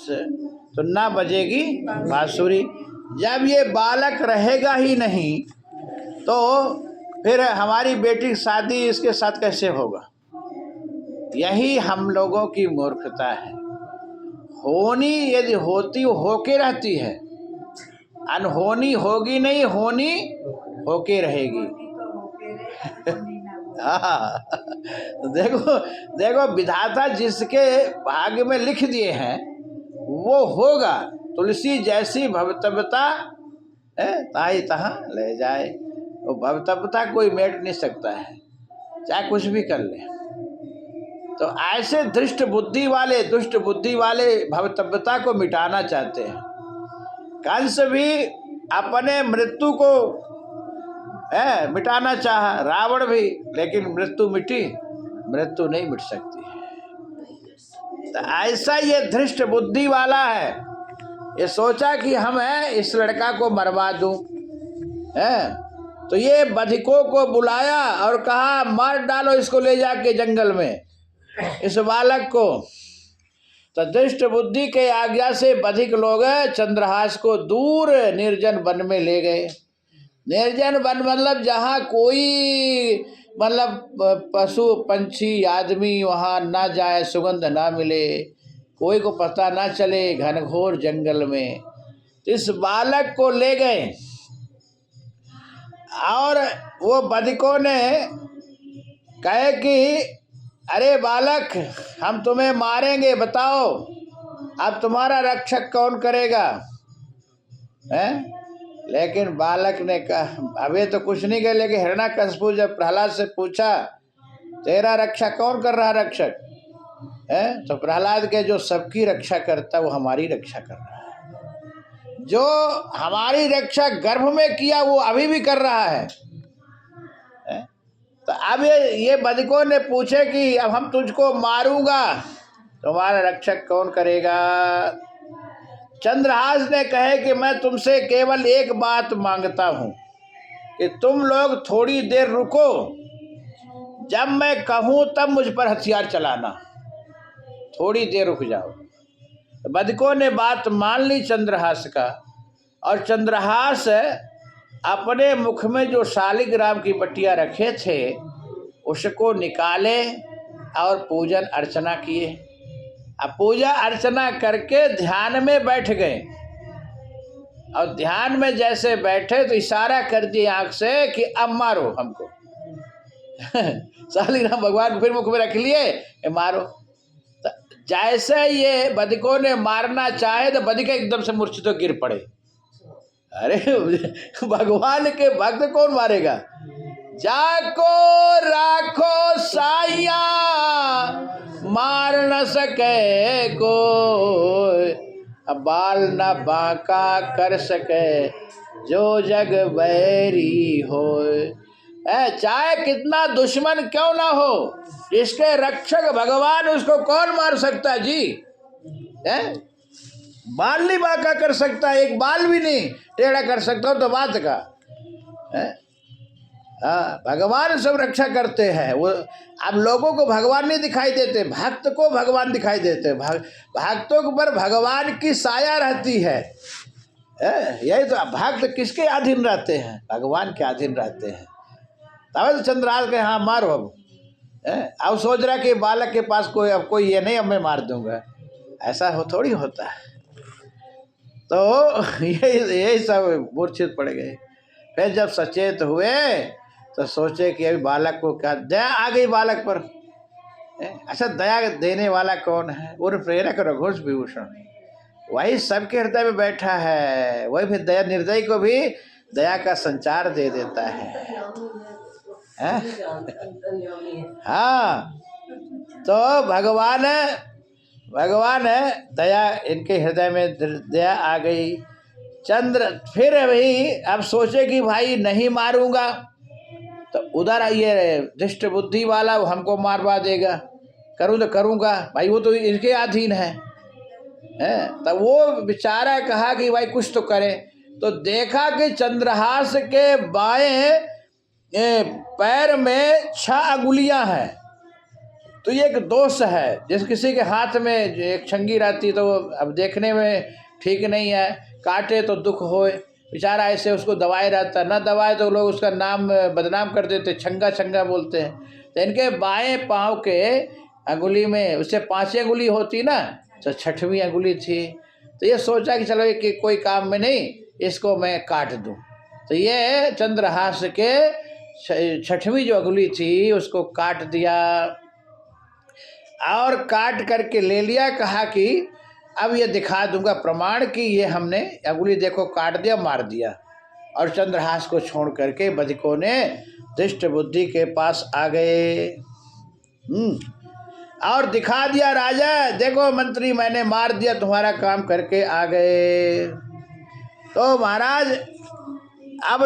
तो ना बजेगी बांसुरी। जब ये बालक रहेगा ही नहीं तो फिर हमारी बेटी की शादी इसके साथ कैसे होगा? यही हम लोगों की मूर्खता है। होनी यदि होती होके रहती है, अनहोनी होगी नहीं, होनी होके रहेगी। हाँ, तो देखो देखो विधाता जिसके भाग्य में लिख दिए हैं वो होगा। तुलसी जैसी भवतव्यता ताई तहाँ ले जाए। वो भवतव्यता कोई मेट नहीं सकता है, चाहे कुछ भी कर ले। तो ऐसे दुष्ट बुद्धि वाले भवतव्यता को मिटाना चाहते हैं। कंस भी अपने मृत्यु को मिटाना चाहा, रावण भी, लेकिन मृत्यु मिटी? मृत्यु नहीं मिट सकती है। तो ऐसा ये धृष्ट बुद्धि वाला है, ये सोचा कि हम इस लड़का को मरवा दूं। तो ये बधिकों को बुलाया और कहा मार डालो इसको, ले जाके जंगल में इस बालक को। तो दुष्ट बुद्धि के आज्ञा से बधिक लोग चंद्रहास को दूर निर्जन वन में ले गए। निर्जन वन मतलब जहाँ कोई मतलब पशु पंछी आदमी वहाँ ना जाए, सुगंध ना मिले, कोई को पता ना चले, घनघोर जंगल में इस बालक को ले गए। और वो बधिकों ने कहे कि अरे बालक, हम तुम्हें मारेंगे, बताओ अब तुम्हारा रक्षक कौन करेगा? लेकिन बालक ने कहा, अबे तो कुछ नहीं कहे, लेकिन हिरण्याकश्यप जब प्रहलाद से पूछा तेरा रक्षा कौन कर रहा रक्षक तो प्रहलाद के जो सबकी रक्षा करता वो हमारी रक्षा कर रहा है। जो हमारी रक्षा गर्भ में किया वो अभी भी कर रहा है। तो अब ये बधिकों ने पूछे कि अब हम तुझको मारूंगा, तुम्हारा रक्षक कौन करेगा? चंद्रहास ने कहे कि मैं तुमसे केवल एक बात मांगता हूं कि तुम लोग थोड़ी देर रुको, जब मैं कहूं तब मुझ पर हथियार चलाना, थोड़ी देर रुक जाओ। बधिकों ने बात मान ली चंद्रहास का, और चंद्रहास अपने मुख में जो शालिग्राम की बटिया रखे थे उसको निकाले और पूजन अर्चना किए। अब पूजा अर्चना करके ध्यान में बैठ गए, और ध्यान में जैसे बैठे तो इशारा कर दिए आंख से कि अब मारो हमको। शालिग्राम भगवान फिर मुख में रख लिए, मारो। तो जैसे ये बधिकों ने मारना चाहे तो बधिक एकदम से मूर्छित तो गिर पड़े। अरे भगवान के भक्त कौन मारेगा? जाको राखो साइया, मार न सके कोई, अब बाल न बांका कर सके, जो जग बैरी होए। चाहे कितना दुश्मन क्यों ना हो, इसके रक्षक भगवान, उसको कौन मार सकता जी? बाल नहीं बांका कर सकता, एक बाल भी नहीं टेढ़ा कर सकता हो तो बात का भगवान सब रक्षा करते हैं। वो अब लोगों को भगवान नहीं दिखाई देते, भक्त को भगवान दिखाई देते। भक्तों पर भगवान की साया रहती है। यही तो, भक्त किसके अधीन रहते हैं? भगवान के अधीन रहते हैं। तब तो चंद्रहास के हाँ मारो। अब सोच रहा कि बालक के पास कोई ये नहीं, अब मैं मार दूंगा, ऐसा थोड़ी होता है। तो यही सब मूर्छित पड़ गए। फिर जब सचेत हुए तो सोचे कि अभी बालक को क्या दया आ गई बालक पर। अच्छा, दया देने वाला कौन है? वो प्रेरक रघुवंश विभूषण, वही सबके हृदय में बैठा है। वही फिर दया निर्दयी को भी दया का संचार दे देता है। हाँ, तो भगवान दया, इनके हृदय में दया आ गई। चंद्र फिर भी अब सोचे कि भाई नहीं मारूंगा तो उधर ये दुष्ट बुद्धि वाला वो हमको मारवा देगा, करूँ तो करूँगा भाई, वो तो इनके अधीन है। तब वो बेचारा कहा कि भाई कुछ तो करें। तो देखा कि चंद्रहास के बाएं पैर में 6 अंगुलियां हैं, तो ये एक दोष है। जैसे किसी के हाथ में जो एक छंगी रहती तो अब देखने में ठीक नहीं है, काटे तो दुख होए, बेचारा ऐसे उसको दबाए रहता, ना दबाए तो लोग उसका नाम बदनाम कर देते, छंगा छंगा बोलते हैं। तो इनके बाएं पाँव के अंगुली में, उससे 5 अंगुली होती ना, तो 6वीं अंगुली थी। तो ये सोचा कि चलो ये कोई काम में नहीं, इसको मैं काट दूं। तो ये चंद्रहास के 6वीं जो अंगुली थी उसको काट दिया, और काट करके ले लिया। कहा कि अब ये दिखा दूंगा प्रमाण कि ये हमने अंगुली देखो काट दिया, मार दिया। और चंद्रहास को छोड़ करके बधिकों ने धृष्ट बुद्धि के पास आ गए। और दिखा दिया, राजा देखो मंत्री मैंने मार दिया, तुम्हारा काम करके आ गए। तो महाराज